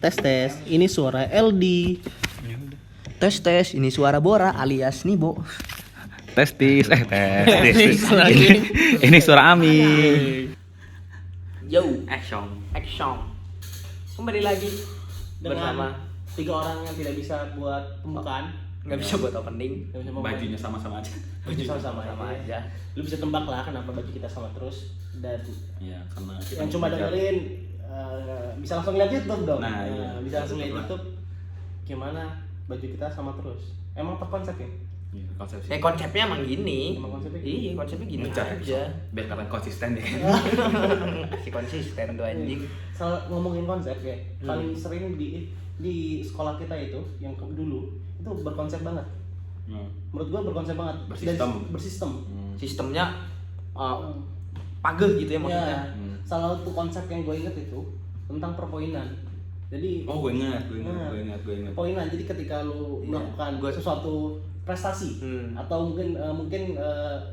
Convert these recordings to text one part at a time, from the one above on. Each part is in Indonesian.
Tes. Ini suara LD. Tes, ini suara Bora alias Nibo. Testis. Ini suara Ami. Yo, action. Kembali lagi Dengan bersama 3 orang yang tidak bisa buat pembukaan. nggak bisa buat opening. Nggak bisa pembukaan. Bajunya sama-sama aja. Baju sama aja. Lu bisa tebak lah kenapa baju kita sama terus. Dan Iya, karena kita yang cuma mengejar- dengerin bisa langsung lihat YouTube dong. Nah, iya. Bisa langsung lihat YouTube gimana baju kita sama terus. Emang terkonsep ya? Iya, konsep sih. Konsepnya emang gini. Emang konsepnya Iya, konsepnya gini Ngejar aja. biar kalian konsisten deh. Si konsisten tuh anjing. Soal ngomongin konsep ya, Hmm. paling sering di sekolah kita itu yang dulu itu berkonsep banget. Menurut gua berkonsep banget. Bersistem. Dan bersistem. Sistemnya pageh gitu ya maksudnya. Ya, salah satu konsep yang gue inget itu tentang perpoinan. Jadi Oh, gue ingat. perpoinan. Jadi ketika lu Iya. melakukan sesuatu prestasi atau mungkin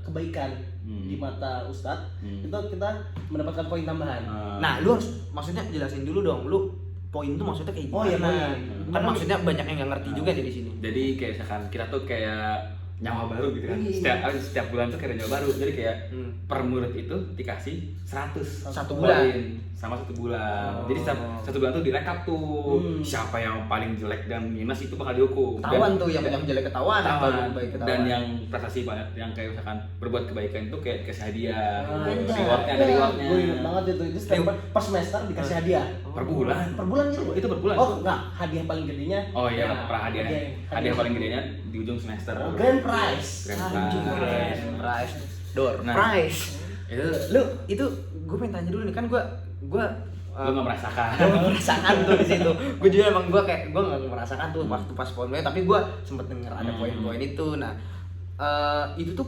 kebaikan di mata ustadz, itu kita mendapatkan poin tambahan. Nah, lu harus maksudnya jelasin dulu dong. Lu poin tuh maksudnya kayak gimana? Oh iya, poin. Kan Karena- maksudnya banyak yang nggak ngerti juga nih di sini. Jadi kayak misalkan kita tuh kayak nyawa baru gitu kan. Iya. Setiap bulan tuh kayak ada nyawa baru. Jadi kayak per murid itu dikasih 100 Satu bulan. poin sama 1 bulan. Jadi satu bulan tuh direkap tuh siapa yang paling jelek dan minus itu bakal dihukum. Ketahuan tuh yang jelek ketahuan atau yang baik ketahuan. Dan yang prestasi banget yang kayak misalkan berbuat kebaikan itu kayak dikasih hadiah. Anjay. Rewardnya ada Iya, rewardnya. gue inget banget itu setiap per semester dikasih hadiah. Per bulan. Per bulan gitu. Itu per bulan. Oh enggak, hadiah paling gedenya. Oh iya, ya, hadiah paling gedenya di ujung semester. Grand prize. Grand prize. Prize. Door. Nah. Prize. Itu Lu itu gue pengen tanya dulu nih kan gue lu nggak merasakan. nggak merasakan tuh di situ. Gue juga emang gue nggak merasakan tuh waktu pas poinnya, tapi gue sempet denger ada poin-poin itu. Nah, itu tuh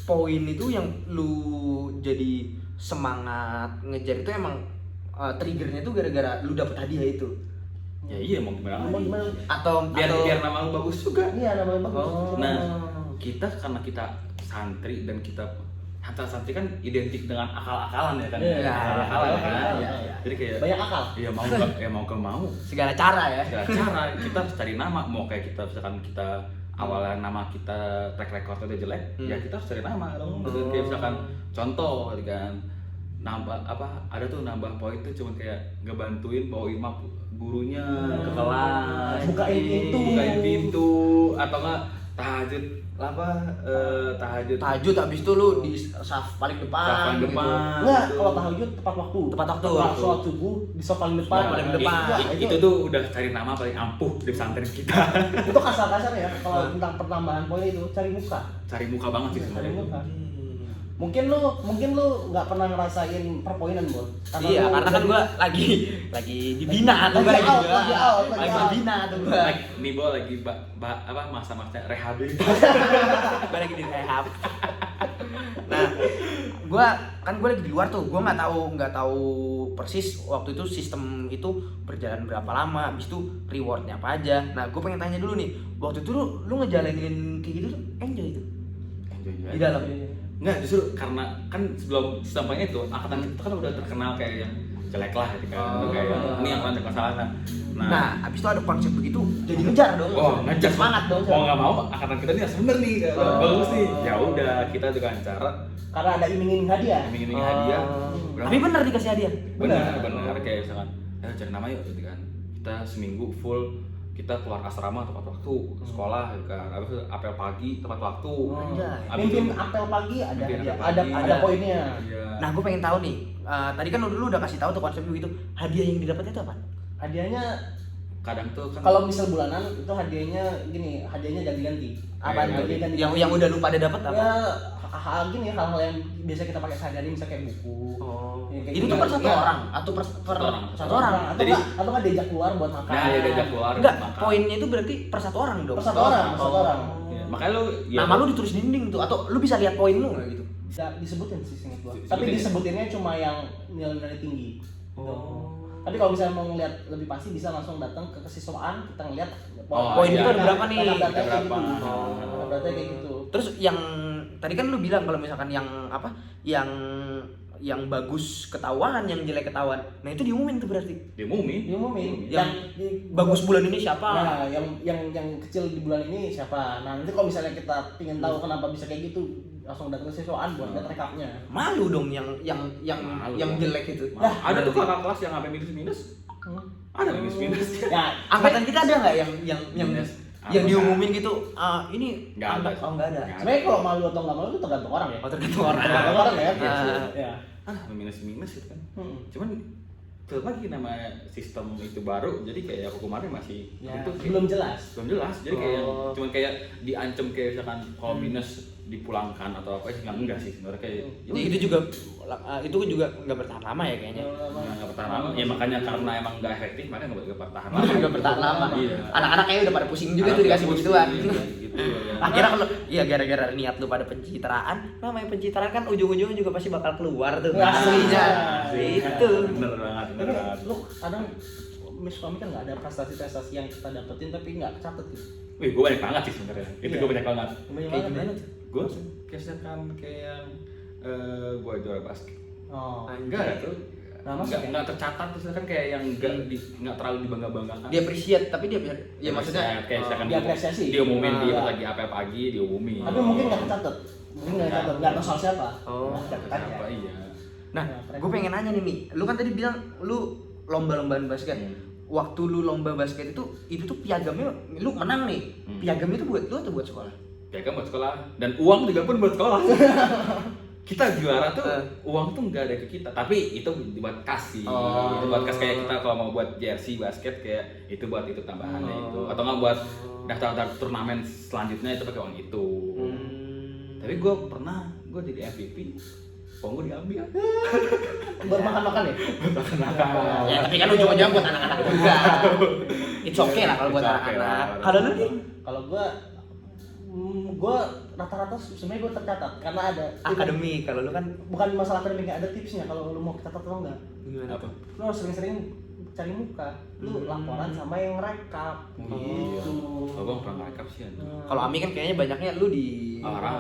poin itu yang lu jadi semangat ngejar itu emang triggernya tuh gara-gara lu dapet hadiah itu Ya iya mau gimana? Mau gimana? atau Biar nama lu bagus juga. Iya, namanya bagus. Nah, kita karena kita santri dan kita santri kan identik dengan akal-akalan ya kan? Iya, Akal-akalan iya, kan? iya, iya. Jadi kayak Banyak akal. ya mau ke mau. segala cara ya. Segala cara kita harus cari nama. Mau kayak kita misalkan kita awalnya nama kita track recordnya udah jelek, ya kita harus cari nama dong. Kayak misalkan contoh kan nambah ada tuh nambah poin tuh cuma kayak ngebantuin bawa imam gurunya ke kelas, bukain pintu atau enggak tahajud Tahajud habis itu lu di saf paling depan. Saf paling gitu. depan. Enggak, kalau tahajud tepat waktu. Tepat waktu. Sholat subuh di sofa paling depan. Paling depan. Iya, itu tuh udah cari nama paling ampuh di pesantren kita. Itu kasar-kasar ya kalau tentang pertambahan poin itu cari muka. Cari muka banget sih Cari sebenarnya. muka. Mungkin lu nggak pernah ngerasain perpoinan, Bon. Iya, lu karena kan gua lagi dibina tuh lagi gua out, lagi out. dibina tuh gua. Nibo lagi masa-masa rehabilitasi. Gua lagi di rehab. Nah, gua lagi di luar tuh, gua nggak tahu persis waktu itu sistem itu berjalan berapa lama, habis itu rewardnya apa aja. Nah, gua pengen tanya dulu nih, waktu itu lu ngejalanin kayak gitu tuh enjoy itu di dalam. Enggak, justru karena kan sebelum sampainya itu angkatan kita kan udah terkenal kayak yang jelek lah gitu kan. Kayak ini yang paling kesalahan. Nah, abis itu ada konsep begitu, jadi ngejar dong. Ngejar semangat dong. Mau nggak mau angkatan kita ini harus bener nih, bagus nih. Ya udah kita dengan cara Karena ada iming-iming hadiah. iming-iming hadiah. Tapi bener dikasih hadiah. Bener kayak misalkan cari nama yuk gitu kan. Kita seminggu full kita keluar asrama tepat waktu ke sekolah gitu kan. Habis itu apel pagi tepat waktu. Mimpin apel pagi ada Mimpin hadiah. apel pagi. Ada poinnya. Iya. Nah, gue pengen tahu nih. Tadi kan lu udah kasih tahu tuh konsep begitu. Hadiah yang didapatnya itu apa? Hadiahnya Kadang tuh kan kalau misal bulanan itu hadiahnya ganti-ganti. Apa Ganti-ganti. yang udah lu pada dapat apa? Ya hal-hal yang biasa kita pakai sehari-hari misalnya kayak buku. Ya, kayak Itu gitu. tuh per satu Ya. orang atau per satu orang? Jadi- atau kan diajak keluar buat makan. Nah, ya diajak keluar Enggak, makan. poinnya itu berarti per satu orang dong. Per satu orang. Ya, makanya lu Nama lu ditulis di dinding tuh, atau lu bisa lihat poin lu nggak gitu? Nggak disebutin sih seingat gua. Disebutin Tapi ya? disebutinnya cuma yang nilai-nilai tinggi. Gitu. Tapi kalau misalnya mau ngeliat lebih pasti bisa langsung datang ke kesiswaan, kita ngeliat poin iya. itu ada berapa nih? Datanya Ada kayak gitu. berapa? Datanya kayak gitu. Terus yang tadi kan lu bilang kalau misalkan yang apa? Yang yang bagus ketahuan, yang jelek ketahuan. Nah itu diumumin tuh berarti. Diumumin. Yang bagus bulan ini siapa? Nah, yang kecil di bulan ini siapa? Nah, nanti kalau misalnya kita pengen tahu kenapa bisa kayak gitu, langsung datang ke siswaan buat lihat rekapnya. Malu dong yang jelek itu. Nah, ada tuh kakak kelas yang sampai minus. Ada minus. Ya, Angkatan kita ada nggak yang Minus. yang diumumin gitu? Ini Nggak ada. Oh nggak ada. sebenarnya kalau malu atau nggak malu itu tergantung orang ya. Oh tergantung orang. Tergantung orang ya. Ah. Ya. Minus itu kan. Hmm. Cuman tetap lagi nama sistem itu baru, jadi kayak hukumannya masih Ya, itu belum jelas. jadi kayak Oh. cuman kayak diancam kayak misalkan kalau minus dipulangkan atau apa sih enggak sih sebenarnya kayak Jadi itu juga nggak bertahan lama ya kayaknya. nggak bertahan lama ya, makanya karena emang nggak efektif makanya nggak bertahan lama. Nggak bertahan lama. Iya. Anak-anak kayaknya udah pada pusing juga tuh dikasih begituan. gitu ya. Akhirnya kalau ya gara-gara niat lu pada pencitraan, namanya pencitraan kan ujung-ujungnya juga pasti bakal keluar tuh Wah, aslinya. iya. Itu. bener banget Tapi lu kadang miskomik kan nggak ada prestasi-prestasi yang kita dapetin tapi nggak kecatet gitu. Wih, gue banyak banget sih sebenarnya. Itu Iya. gue banyak banget. Banyak Kayak banget gimana ya. tuh? Gue kayak misalkan kayak gue juara basket. Oh. Enggak ada tuh. Nah, maksudnya? Enggak tercatat terus kan kayak yang enggak terlalu dibangga-banggakan. Dia appreciate tapi dia ya maksudnya kayak misalkan diapresiasi. diumumin dia Ah. lagi apa pagi diumumin. Tapi mungkin nggak kecatet. Mungkin nggak kecatet. Nggak tahu soal siapa. Oh. Nggak kecatet Siapa ya. iya. Nah, gue pengen nanya nih, Mi. Lu kan tadi bilang lu lomba-lombaan basket. Waktu lu lomba basket itu tuh piagamnya lu menang nih. Piagamnya itu buat lu atau buat sekolah? Piagam buat sekolah dan uang juga pun buat sekolah. Kita juara tuh uang tuh nggak ada ke kita, tapi itu buat kasih. Oh. Itu buat kas kayak kita kalau mau buat jersey basket kayak itu buat itu tambahannya itu, atau nggak buat daftar turnamen selanjutnya itu pakai uang itu. Tapi gue pernah jadi MVP, uang gue diambil. Buat makan-makan ya. Ya, tapi kan ujung-ujungnya buat anak-anak juga. It's okay lah kalau buat It's okay anak-anak. lah. Kalau lu nih Kalau gue rata-rata sebenarnya gue tercatat karena ada akademi, kalau lu kan bukan masalah akademiknya, ada tipsnya kalau lu mau kecatat atau enggak. gimana? Apa? Lu harus sering-sering cari muka, lu laporan sama yang rekap. Iya. Gitu. Kalau gue pernah rekap sih. Kalau Ami kan kayaknya banyaknya lu di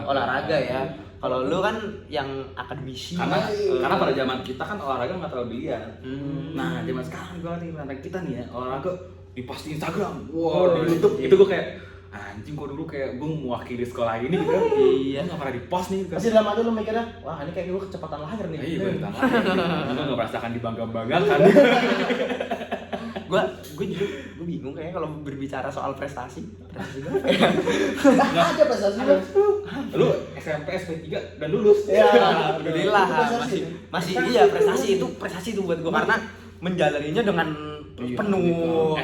olahraga ya. Kalau lu kan yang akademisi. Karena pada zaman kita kan olahraga nggak terlalu dilihat. Hmm. Nah zaman sekarang gue nih anak kita nih ya olahraga di post di Instagram, wow di YouTube itu gue kayak anjing gue dulu kayak gue mewakili sekolah ini gitu. Iya. Nggak pernah di post nih. Pasti dalam hati lu mikirnya, wah ini kayak gue kecepatan lahir nih. Iya gue ditanya. Gue nggak merasakan dibangga-banggakan. Gue bingung kayaknya kalau berbicara soal prestasi gue Nggak ada prestasi lu. Lu SMP SP3 dan lulus. Ya, alhamdulillah itu prestasi. masih iya prestasi itu buat gue karena menjalaninya dengan Iya, penuh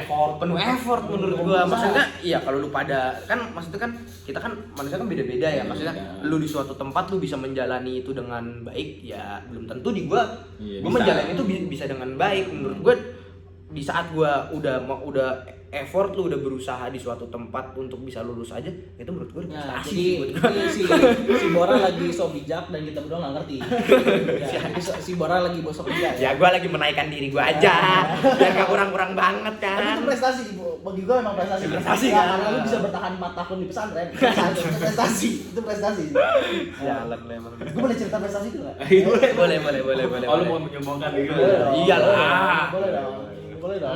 effort menurut gua. Usaha. Maksudnya iya kalau lu pada kan maksudnya kan kita kan manusia kan beda-beda ya. Maksudnya lu di suatu tempat lu bisa menjalani itu dengan baik ya belum tentu di gua Iya, gua bisa. menjalani itu bisa dengan baik menurut gua. Di saat gua udah effort lu udah berusaha di suatu tempat untuk bisa lulus aja itu menurut gua Nah, prestasi jadi buat gua. si Bora lagi so bijak dan kita berdua nggak ngerti. Ya, jadi si Bora lagi sok bijak. Ya gua lagi menaikkan diri gua aja biar gak kurang-kurang banget Tapi kan. itu prestasi, bagi gue memang prestasi. Prestasi, Ya, kan? karena lu bisa bertahan 4 tahun di pesantren. Prestasi, itu prestasi. Jalan lu emang. Gue boleh cerita prestasi itu nggak? Boleh. Oh lu mau menyombongkan gitu. Boleh dong. Iyalah. Boleh dong. Boleh dong.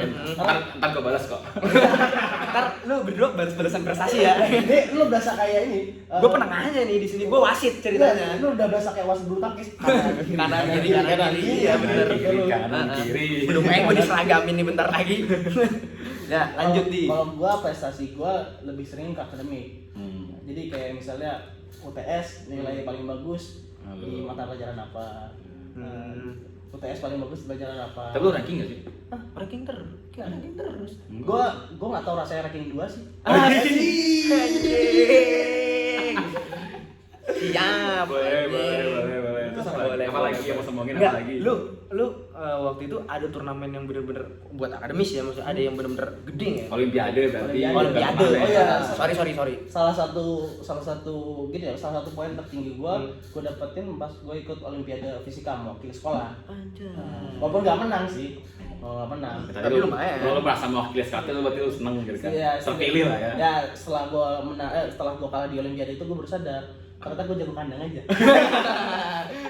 Ntar gue balas kok. Ntar lu berdua balas-balasan prestasi ya. Ini lu berasa kayak ini. Gue pernah nanya nih di sini, gue wasit ceritanya. Lu udah berasa kayak wasit bulu tangkis. Kanan kiri iya bener. Kiri kanan kiri. Belum main gue diseragamin nih bentar lagi. Ya lanjut di. Kalau gua prestasi gua lebih sering ke akademik. Jadi kayak misalnya UTS nilai paling bagus di mata pelajaran apa. UTS paling bagus di pelajaran apa. Tapi lu ranking nggak sih? Ranking terus. Gua nggak tahu rasanya ranking 2 sih. Siap. Boleh. Terus apa lagi yang mau sombongin Enggak, apa lagi? lu waktu itu ada turnamen yang bener-bener buat akademis ya, maksudnya ada yang bener-bener gede ya. Olimpiade berarti. Olimpiade. Oh iya. Sorry. Salah satu gini ya, salah satu poin tertinggi gua dapetin pas gua ikut Olimpiade Fisika mewakili sekolah. Anjay. Walaupun nggak menang sih. Nggak menang. Tapi lumayan. Lu merasa mewakili sekali lu berarti lu seneng gitu kan. Iya, Terpilih lah ya. Ya, setelah gua kalah di Olimpiade itu gua baru sadar ternyata gua jago kandang aja.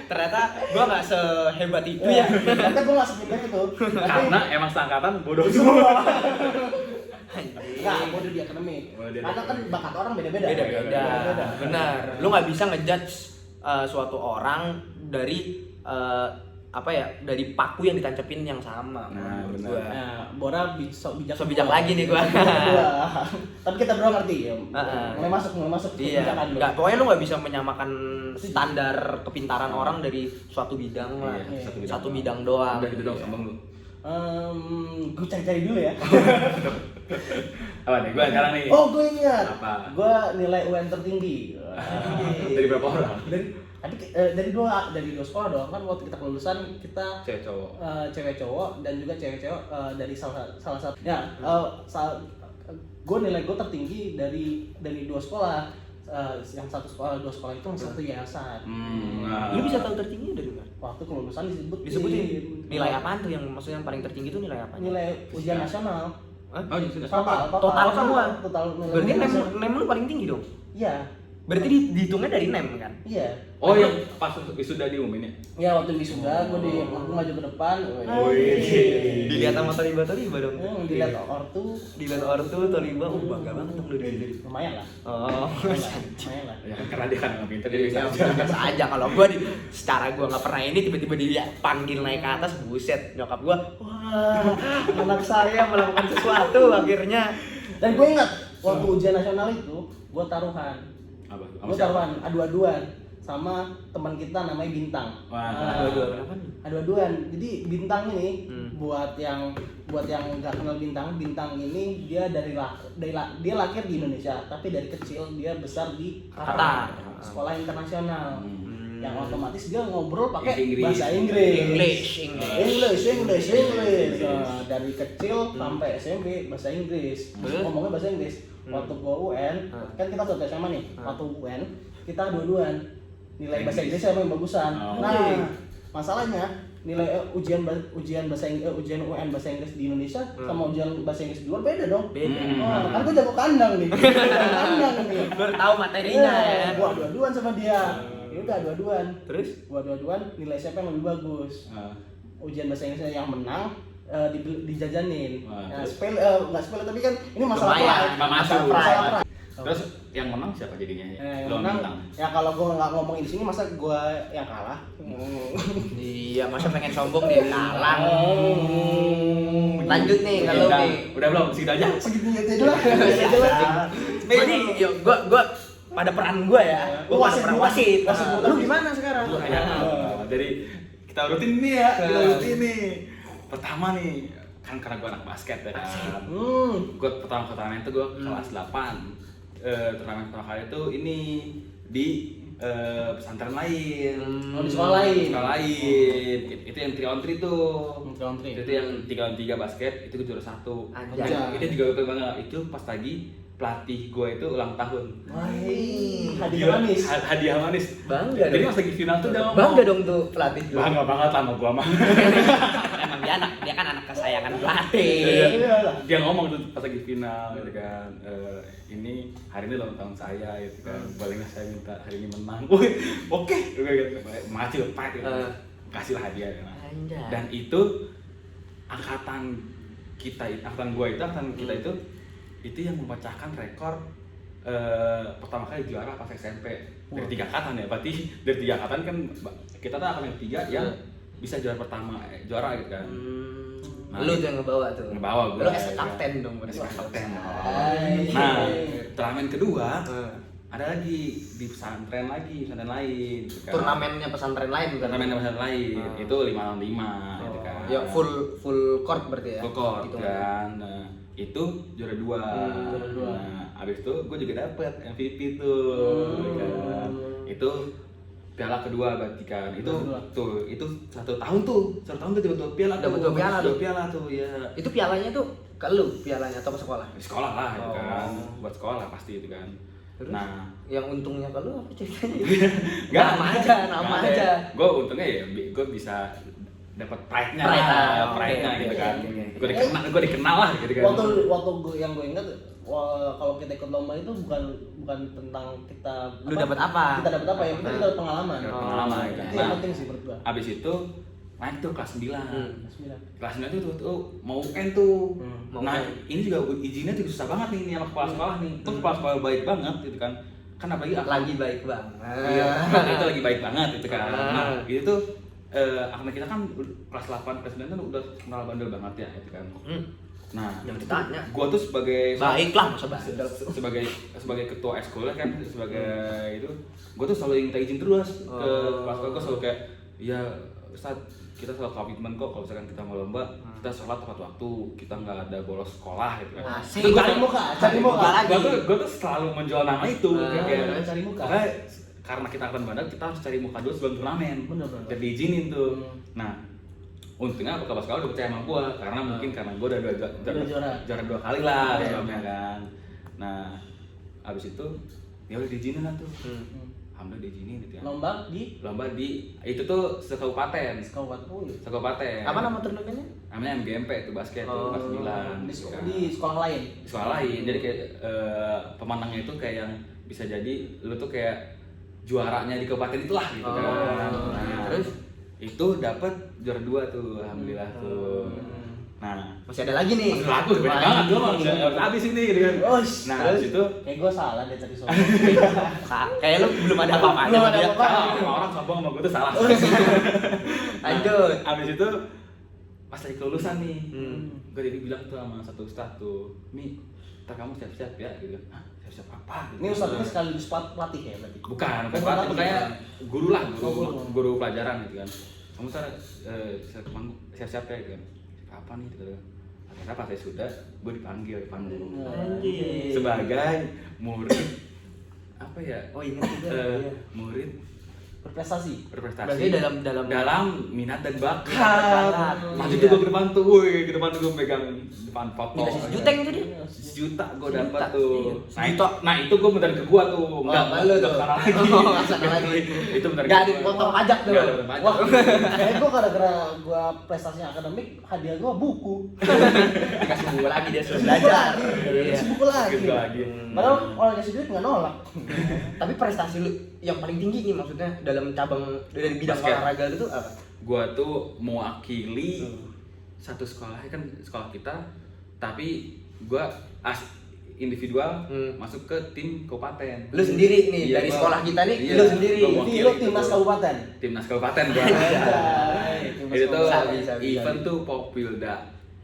Ternyata gua nggak sehebat itu ya. Ternyata gue nggak sepintar itu. Karena emang seangkatan bodoh semua. Nggak, bodoh di akademik. Karena kan bakat orang beda-beda. Beda-beda. Benar. Lu nggak bisa ngejudge suatu orang dari dari paku yang ditancepin yang sama. Nah, menurut benar. gua. Nah, Bora so bijak lagi nih gua. Tapi kita berdua ngerti ya. Mulai masuk Iya. kebijakan lu. Nggak, pokoknya lu nggak bisa menyamakan standar kepintaran orang dari suatu bidang lah. Iya, Satu bidang doang. Udah gitu dong sambung lu. Gue cari dulu ya. Apa nih? Gua sekarang nih. Oh, gue ingat. Apa? Gue nilai UN tertinggi. Dari berapa orang? Dari dua sekolah dong. Kan waktu kita kelulusan kita Cewek cowok. cewek cowok dan juga cewek-cewek dari salah satu. Ya, gue nilai gue tertinggi dari dua sekolah. Yang dua sekolah itu satu yayasan. Lu bisa tahu tertinggi dari mana? Waktu kelulusan Disebutin nilai apaan tuh yang maksudnya yang paling tertinggi itu nilai apa? Nilai ujian nasional. Hah? Oh, sudah. Total semua. Total nilai. Berarti ujian nem, nasional. nem lu paling tinggi dong? Iya. Berarti dihitungnya dari nem kan? Iya. Oh, yang pas wisuda diumumin ya? Ya waktu wisuda gue maju ke depan. Dilihat sama Toliba dong. Dilihat ortu. Dilihat ortu Toliba, bangga banget dong lu dari. Lumayan lah. Oh, Lumayan lah. Ya, karena dia kan nggak pintar, dia bisa ya, aja. biasa aja kalau gua secara gua nggak pernah ini tiba-tiba dia panggil naik ke atas, buset, nyokap gua, wah, anak saya melakukan sesuatu akhirnya. Dan gue ingat waktu ujian nasional itu gue taruhan. Apa? Gue taruhan adu-aduan sama teman kita namanya Bintang. Wah, Adu-aduan. Jadi Bintang ini buat yang nggak kenal Bintang ini dia dia lahir di Indonesia, tapi dari kecil dia besar di Qatar, sekolah internasional. Yang otomatis dia ngobrol pakai bahasa Inggris. Nah, dari kecil sampai SMP bahasa Inggris. Ngomongnya bahasa Inggris. Waktu gua UN, kan kita satu SMA nih. Waktu UN kita dua-duaan nilai bahasa Inggris yang bagusan. Nah, masalahnya nilai ujian UN bahasa Inggris di Indonesia sama ujian bahasa Inggris di luar beda dong. Kan gua jago kandang nih. Baru tahu materinya ya. Gua adu-aduan sama dia. Ya udah adu-aduan. Terus Gua adu-aduan nilai siapa yang lebih bagus. Ujian bahasa Inggrisnya yang menang dijajanin. Ya, nggak sepele tapi kan ini masalah pride. Terus yang menang siapa jadinya? Yang menang. Ya kalau gua nggak ngomongin di sini masa gua yang kalah. Iya, masa pengen sombong dia kalah. Lanjut nih kalau nih. Udah belum? Segitu aja. Segitunya aja lah. Jadi yuk gua pada peran gua ya. Gua masih peran wasit. Lu gimana sekarang? Jadi kita urutin nih ya. Pertama nih, kan karena gue anak basket ya kan. Gue pertama turnamen itu gue kelas 8. Turnamen pertama kali itu ini di pesantren lain. Di sekolah lain. Itu yang 3 on 3 tuh. Country. Itu yang 3 on 3 basket, itu gue juara 1. Anjay. Itu juga gue bangga. Itu pas lagi pelatih gue itu ulang tahun. Hadiah manis. Bangga Jadi dong. pas lagi final tuh dia ngomong. Bangga dong tuh pelatih. Bangga banget sama gua mah. Emang dia kan anak kesayangan pelatih. Dia ngomong tuh pas lagi final gitu kan. Ini hari ini ulang tahun saya gitu kan. Boleh nggak saya minta hari ini menang? Oke. Masih lepas gitu. Kasihlah hadiah. Anjay. Dan itu angkatan kita itu yang memecahkan rekor pertama kali juara pas SMP dari 3 angkatan ya. Berarti dari 3 angkatan kan kita tuh angkatan yang 3 yang bisa juara pertama, juara gitu kan. Lu tuh yang ngebawa tuh. Ngebawa gue. Lu as a kapten dong. As a kapten. Nah, turnamen kedua ada lagi di pesantren lain gitu kan. Turnamennya pesantren lain bukan? Turnamen pesantren lain itu 5 lawan 5 gitu kan. Ya full court berarti ya. Full court gitu kan. Nah, itu juara 2. Nah, abis itu gue juga dapet MVP tuh. Kan. Itu piala kedua berarti kan. Itu 1 tahun tuh dapat 2 piala. Dapat 2 piala. 2 piala tuh ya. Itu pialanya tuh ke lu pialanya atau ke sekolah? Di sekolah lah gitu kan. Buat sekolah pasti itu kan. Terus? Nah, yang untungnya ke lu apa ceritanya? Nama aja. Gue untungnya ya gue bisa dapat pride-nya gitu kan. Gue dikenal lah gitu kan. Waktu yang gue ingat kalau kita ikut lomba itu bukan tentang kita Lu dapat apa? Kita dapat apa ya? Kita dapat pengalaman. Pengalaman gitu. Itu yang penting sih menurut gua. Abis itu naik tuh kelas 9. Bismillah. Kelas 9 tuh mau UN tuh. Mau Nah, UN. ini juga izinnya tuh susah banget nih sama kepala sekolah nih. Itu kepala sekolah baik banget gitu kan. Kan apalagi Lagi baik banget. Iya, itu lagi baik banget gitu kan. Nah, itu tuh karena kita kan kelas 8, kelas 9 kan udah kenal bandel banget ya gitu kan. Nah, Jangan ditanya. gua tuh sebagai Baiklah masa bandel. sebagai ketua ekskul kan, sebagai itu gua tuh selalu minta izin terus ke kelas sekolah. Gua selalu kayak ya Ustaz, kita selalu komitmen kok kalau misalkan kita mau lomba, kita sholat tepat waktu, kita nggak ada bolos sekolah gitu kan. Asik. Itu gua- Cari muka lagi. Gua tuh selalu menjual nama itu kayak cari muka. karena kita akan bandel, kita harus cari muka dulu sebelum turnamen. Bener. Dan diizinin tuh. Nah, untungnya kepala sekolah udah percaya sama gua karena mungkin karena gua udah juara 2 kali lah sebelumnya kan. Nah, abis itu ya udah diizinin lah tuh. Alhamdulillah diizinin gitu ya. Lomba di itu tuh sekabupaten. Sekabupaten. Apa nama turnamennya? Namanya MGMP itu basket tuh kelas 9. Di sekolah lain. Di sekolah lain. Jadi kayak pemenangnya itu kayak yang bisa jadi lu tuh kayak juaranya di kabupaten itulah gitu kan. Nah, terus itu dapat juara 2 tuh alhamdulillah tuh. Nah, Masih ada lagi nih. masih laku banyak banget gua mah bisa habis ini gitu kan. Nah, habis itu Kayak gue salah deh tadi soal. Kayak lu belum ada apa-apanya. Belum ada dia. apa-apa. sama orang sombong sama gua tuh salah. Lanjut. Habis itu pas lagi kelulusan nih, Hmm. gue jadi bilang tuh sama satu ustaz tuh, Mi, ntar kamu siap-siap ya gitu. Hah, siap-siap apa? Gitu. Ini ustadz ini sekaligus pelatih ya berarti. Bukan Bukan pelatih, pelatih, kayak guru lah, guru. guru pelajaran gitu kan. Kamu ntar siap-siap ya gitu kan. Apa nih gitu. Akhirnya pas saya sudah, gue dipanggil di panggung Anjir. sebagai murid apa ya? Oh ingat juga. Iya. Murid Berprestasi. berprestasi Berarti dalam minat dan bakat. bakat. Maju Iya. tuh gue ke depan tuh, woi ke depan tuh gue megang depan foto. Dikasih sejuta itu dia. Sejuta gue Sejuta, dapat tuh. iya. Nah itu gue beneran ke gua tuh. Enggak malu tuh. kesana lagi. Oh, nggak kesana lagi. Itu beneran. Gak ke ada gua. potong pajak tuh. Nggak ada pajak. Wah, kayak gue gara-gara gue prestasinya akademik, hadiah gue buku. Dikasih buku lagi dia suruh belajar. Iya. Dikasih buku lagi. Gitu lagi. Padahal orang kasih duit nggak nolak. Tapi prestasi lu yang paling tinggi nih maksudnya dalam cabang dari bidang Basket. olahraga itu apa? Gua tuh mewakili satu sekolah kan sekolah kita, tapi gua individual masuk ke tim kabupaten. Lu sendiri nih Iya, dari gua- sekolah kita nih, iya, lu sendiri. gua Jadi mewakili lo itu timnas tuh. kabupaten. Timnas kabupaten gua. Timnas Itu tuh kabupaten. bisa. event tuh Popwilda.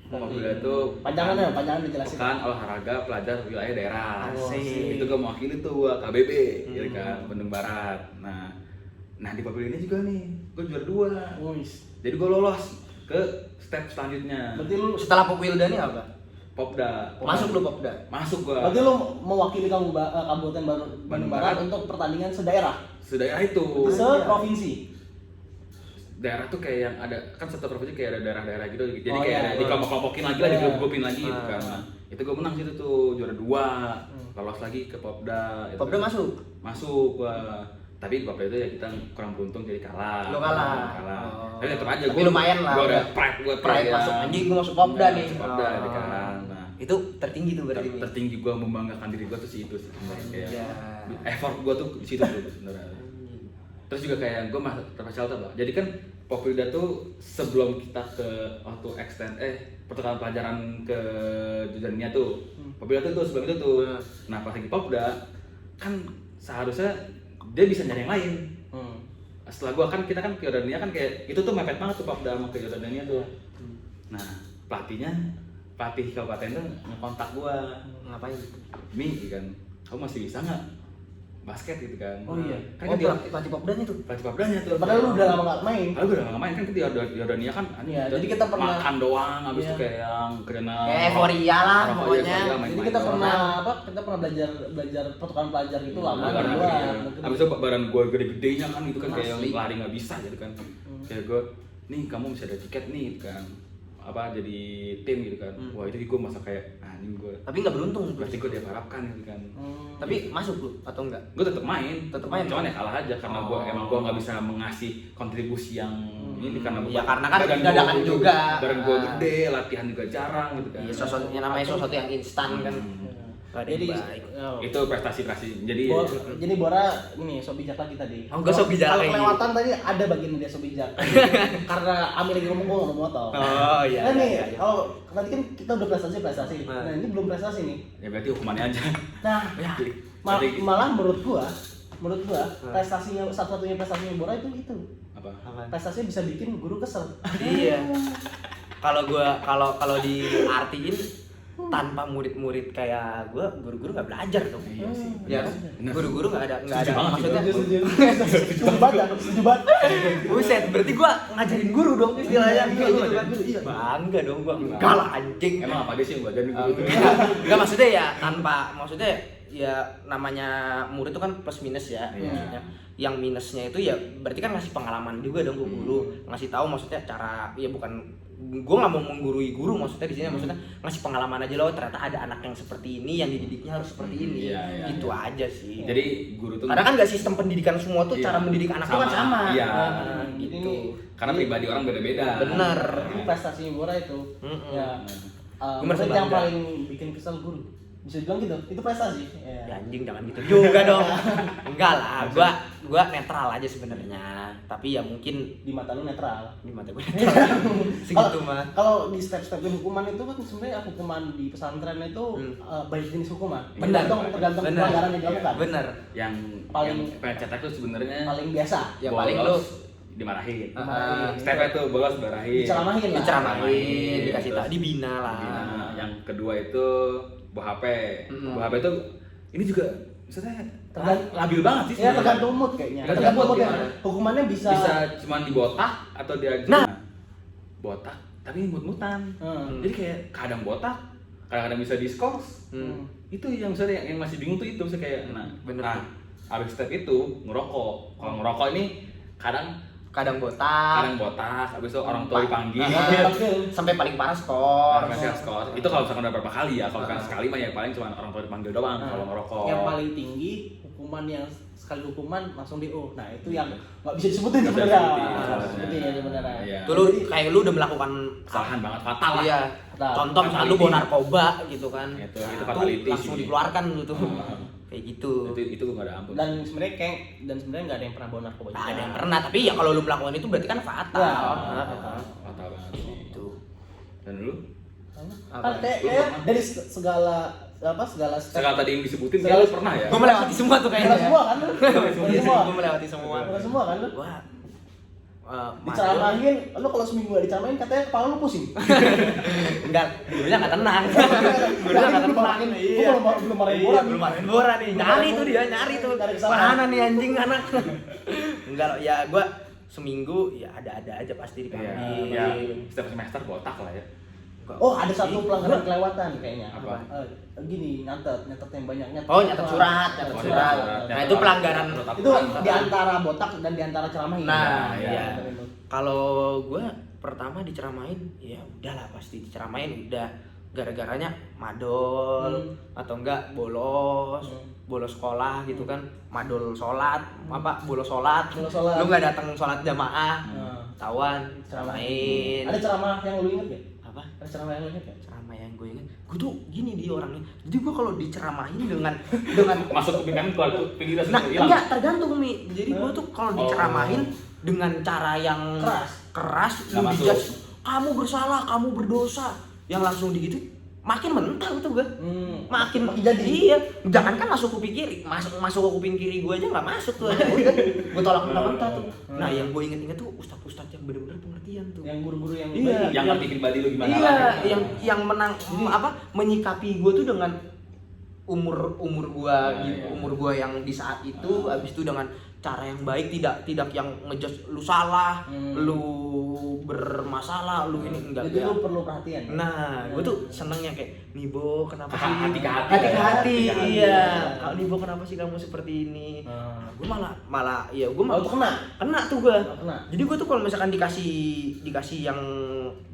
Popwilda tuh Panjangan dijelasin. pekan olahraga pelajar wilayah daerah. Asik. Itu gua mewakili tuh gua KBB, gitu kan, Bandung Barat. Nah di Popwilda ini juga nih, gua juara 2. Wis. Jadi gua lolos ke step selanjutnya. Berarti lu Setelah Popwilda nih apa? Popda. Masuk lu Popda. Masuk gua. berarti lu mewakili Kabupaten Bandung Barat untuk pertandingan sedaerah, Sedaerah itu. seprovinsi. Daerah tuh kayak yang ada kan satu provinsi kayak ada daerah-daerah gitu. Jadi Oh, kayak iya. ada dikelompok-kelompokin lagi lah, Iya. digrup-grupin lagi gitu kan. Nah, itu gua menang situ tuh juara 2. Lolos lagi ke Popda. Itu Popda masuk. Masuk gua. Tapi di Popda itu ya kita kurang beruntung jadi kalah. Lu kalah. Oh. Tapi tetap aja Tapi lumayan lah, Gua ada udah. pride buat Pride masuk, anjing gua masuk Popda nih. Masuk Popda Oh. gitu kan. Nah, Itu tertinggi tuh berarti. nih. tertinggi gua membanggakan diri gua tuh sih itu sih sebenarnya kayak Iya. effort gua tuh di situ tuh sebenarnya. Terus juga kayak gua masuk terpecah Pak. Jadi kan Popwilda tuh sebelum kita ke waktu extend pertukaran pelajaran ke Jordania tuh. Popwilda tuh sebelum itu tuh. Nah, pas lagi Popda kan seharusnya dia bisa nyari yang lain. Setelah gua kan kita kan ke Jordania kan kayak itu tuh mepet banget tuh Popda sama ke Jordania tuh. Nah, pelatih kabupaten tuh ngekontak gua. Ngapain? Mi kan, kamu masih bisa nggak basket gitu kan? Oh iya. Kan Oh, dia pelatih Popdanya tuh. pelatih Popdanya tuh. Padahal lu udah lama nggak main. Padahal gue udah nggak main kan di Jordania kan. Iya, jadi kita pernah- makan doang, abis Iya. itu kayak yang kena. Euforia lah pokoknya. Jadi kita pernah Kita pernah belajar pertukaran pelajar gitu lama Barang berdua. gitu. Mungkin- Abis itu barang gue gede-gedenya kan itu kan kayak yang Asli. lari nggak bisa gitu kan. Kayak gue, nih kamu bisa ada tiket nih gitu kan. Apa jadi tim gitu kan. Wah itu gue masa kayak anjing gue. Tapi nggak beruntung. Berarti gue diharapkan gitu kan. Tapi masuk lu atau enggak? Gue tetap main, cuman ya kalah aja karena gue Oh. emang gue nggak bisa mengasih kontribusi yang ini karena Ya, karena kan badan dadakan gua juga. badan gue Ah. gede, latihan juga jarang gitu kan. Iya, sesuatu yang namanya sesuatu yang instan kan. Gak ada yang Jadi baik. Itu prestasi. Jadi jadi Bora ini so bijak lagi tadi. Oh, gua so bijak Kalau lagi. kelewatan tadi ada bagian dia so bijak. Karena Amir lagi ngomong, gua ngomong motor. Oh iya. Nah nih, iya. kalau tadi kan kita udah prestasi. Nah. Nah ini belum prestasi nih. ya berarti hukumannya aja. Nah, Ya. Jadi- malah menurut gua prestasinya satu-satunya prestasinya Bora itu Apa? prestasinya bisa bikin guru kesel. Iya. Kalau diartiin tanpa murid-murid kayak gue, guru-guru nggak belajar dong. Iya sih. Ya, Bener. guru-guru nggak ada Setuju banget sih, maksudnya. Setuju banget. Buset, berarti gue ngajarin guru dong istilahnya Iya, kayak gitu iya, kan. iya. Bangga dong gue. Enggak lah anjing. Emang apa aja sih yang gua ajarin guru tuh? Enggak maksudnya ya maksudnya ya namanya murid itu kan plus minus ya. Iya. Maksudnya yang minusnya itu ya berarti kan ngasih pengalaman juga dong ke guru, ngasih tahu maksudnya cara ya bukan gue nggak mau menggurui guru maksudnya di sini maksudnya ngasih pengalaman aja loh ternyata ada anak yang seperti ini yang dididiknya harus seperti ini Iya, gitu aja sih. Jadi guru tuh Karena kan nggak sistem pendidikan semua tuh Iya. cara mendidik anak tuh kan sama. Iya. Gitu. Ini karena pribadi orang beda-beda. Bener. Ini prestasinya Bora itu. Mm-mm. Ya. Gua merasa Murid yang bangga. paling bikin kesel guru. Bisa dibilang gitu. Itu prestasi. Ya Ya. anjing jangan gitu juga dong. Enggak lah, gua netral aja sebenarnya. Tapi ya mungkin Di mata lu netral. di mata gue netral. Segitu mah. Kalau di step-stepin hukuman itu kan sebenarnya hukuman di pesantren itu banyak jenis hukuman. Benar. Tergantung pelanggaran yang dilakukan. Bener. Yang Paling- pengen cetak tuh sebenarnya Paling biasa. Ya paling lu bolos dimarahin. Stepnya tuh bolos dimarahin. Diceramahin lah. diceramain, dikasih Terus tak dibina lah. Nah, yang kedua itu buah HP. Buah HP itu ini juga maksudnya labil banget sih. Ya sebenarnya. tergantung mood kayaknya. Tergantung mood, ya. gimana? Hukumannya bisa. Cuman dibotak atau dia Nah. botak tapi mut-mutan. Hmm. Jadi kayak kadang botak, kadang-kadang bisa diskors. Itu yang misalnya yang masih bingung tuh itu misalnya kayak Bener. nah abis step itu ngerokok. Kalau ngerokok ini Kadang botak. kadang botak, habis itu orang tua dipanggil. Sampai paling parah skor. Skor. Itu kalau misalkan udah berapa kali ya, kalau kan sekali mah ya paling cuma orang tua dipanggil doang kalau ngerokok. Yang paling tinggi hukuman yang sekali hukuman langsung DO. Nah, itu yang nggak bisa disebutin Nggak bisa sebenarnya. disebutin. Sebutin ya sebenarnya. Iya. Tuh lu kayak lu udah melakukan Kesalahan banget fatal lah. Iya. Fatal. Contoh misalnya lu bawa narkoba gitu kan. Itu Nah, fatality langsung sih. dikeluarkan lu tuh. Kayak gitu. Itu nggak ada ampun. Dan sebenarnya nggak ada yang pernah bawa narkoba. Nah, ada yang pernah, tapi ya kalau lu melakukan itu berarti kan fatal. Ya. Fatal banget sih. Gitu. Dan lu Kan kayak dari segala step. segala tadi yang disebutin Segala- lu pernah ya? Gue melewati semua tuh kayaknya. Pernah semua kan lu? Iya Pernah sih, semua. gue melewati semua. Pernah semua kan lu? Wah. Diceramahin, lu kalau seminggu gak diceramahin katanya kepala lu pusing. Enggak, gurunya enggak tenang. Gurunya enggak tenang. Iya. Belum marahin Bora. Belum marahin Bora nih. Nyari tuh dia, nyari tuh. Cari kesalahan. Mana nih anjing anak? Enggak, ya gua seminggu ya ada-ada aja pasti dipanggil. Ya, setiap semester botak lah ya. Oh, ada satu pelanggaran kelewatan kayaknya. Apa? Gini, nyatet yang banyak nyatet. Oh, nyatet surat. Oh, Nah, nyatet itu pelanggaran. Itu di antara botak dan di antara ceramahin. Nah, iya. Kalau gua pertama diceramain, ya udahlah pasti diceramain udah gara-garanya madol atau enggak bolos sekolah gitu kan, madol sholat, bolos sholat, Bolos sholat. lu nggak datang sholat jamaah, Nah. tawan, ceramain. Ada ceramah yang lu inget ya? Apa? Ada ceramah yang lu inget ya? Ceramah yang gue ingat, gue tuh gini di orangnya. Jadi gue kalau diceramahin dengan Masuk ke pinggan keluar tuh pinggiran nah hilang. enggak tergantung nih. Jadi gue tuh kalau diceramahin dengan cara yang keras lu Nggak masuk. dijudge, kamu bersalah, kamu berdosa, yang langsung digitu makin mental tuh gue. Makin jadi. iya, jangan kan masuk kuping kiri, masuk ke kuping kiri gue aja nggak masuk tuh. Udah, gue tolak mentah-mentah tuh. Nah yang gue inget-inget tuh ustadz yang bener-bener pengertian tuh. Yang guru-guru yang Iya. baik. Yang ngerti pribadi lu gimana Iya, lah. yang menang menyikapi gue tuh dengan umur gua Iya, gitu, iya. umur gua yang di saat itu, habis itu dengan cara yang baik, tidak yang ngejudge lu salah, lu bermasalah, lu ini enggak. Jadi lu perlu perhatian. Nah, gue tuh senengnya kayak Nibo kenapa sih? Hati ke hati. Hati ke hati, Hati ke hati. iya. Kalau Nibo kenapa sih kamu seperti ini? Gue malah, ya gue Oh, itu kena tuh gue. kena. Jadi gue tuh kalau misalkan dikasih yang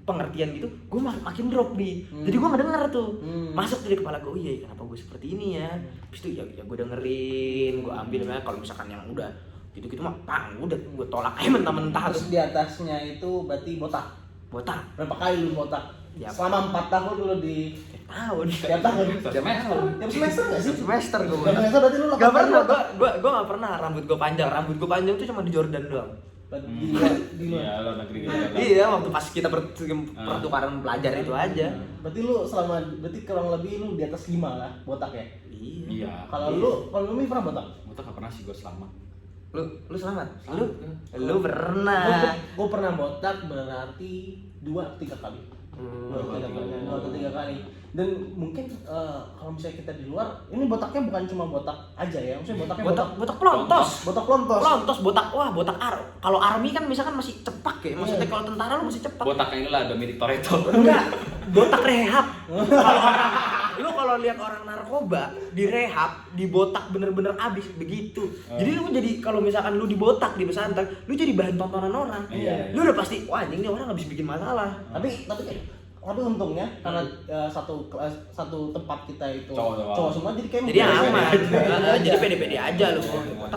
pengertian gitu, gue makin drop nih. Jadi gue nggak denger tuh. Masuk dari kepala gue, oh iya kenapa gue seperti ini ya? Habis itu ya gue dengerin, gue ambil ya. Kalau misalkan yang udah gitu-gitu mah udah gue tolak aja mentah-mentah Terus tuh. di atasnya itu berarti botak. Botak. Berapa kali lu botak? selama 4 tahun lu di tiap tahun tiap semester nggak sih? semester gue Tiap semester berarti lu gak pernah, gue gak pernah rambut gue panjang tuh cuma di Jordan doang. di luar. Iya, luar negeri gitu. Iya, waktu pas kita pertukaran pelajar itu aja. Berarti kurang lebih lu di atas 5 lah botak ya. Iya. Kalau lu pernah botak? Botak gak pernah sih gue selama. Lu selamat. Lu Gua pernah. pernah botak berarti 2-3 kali. 2-3 kali. Dan mungkin kalau misalnya kita di luar, ini botaknya bukan cuma botak aja ya, maksudnya botaknya botak pelontos. Botak pelontos. Kalau army kan misalkan masih cepak ya. Maksudnya kalau tentara lu masih cepak. Botaknya inilah Dominic Toretto. Enggak, botak rehab. Lu kalau lihat orang narkoba direhab, dibotak bener-bener abis begitu. Jadi lu jadi kalau misalkan lu dibotak di pesantren, lu jadi bahan tontonan orang. Iya. Lu udah pasti wah anjing ini orang habis bikin masalah. Tapi untungnya karena satu tempat kita itu Cowok semua jadi kayak Jadi aman. Jadi pede-pede aja lu.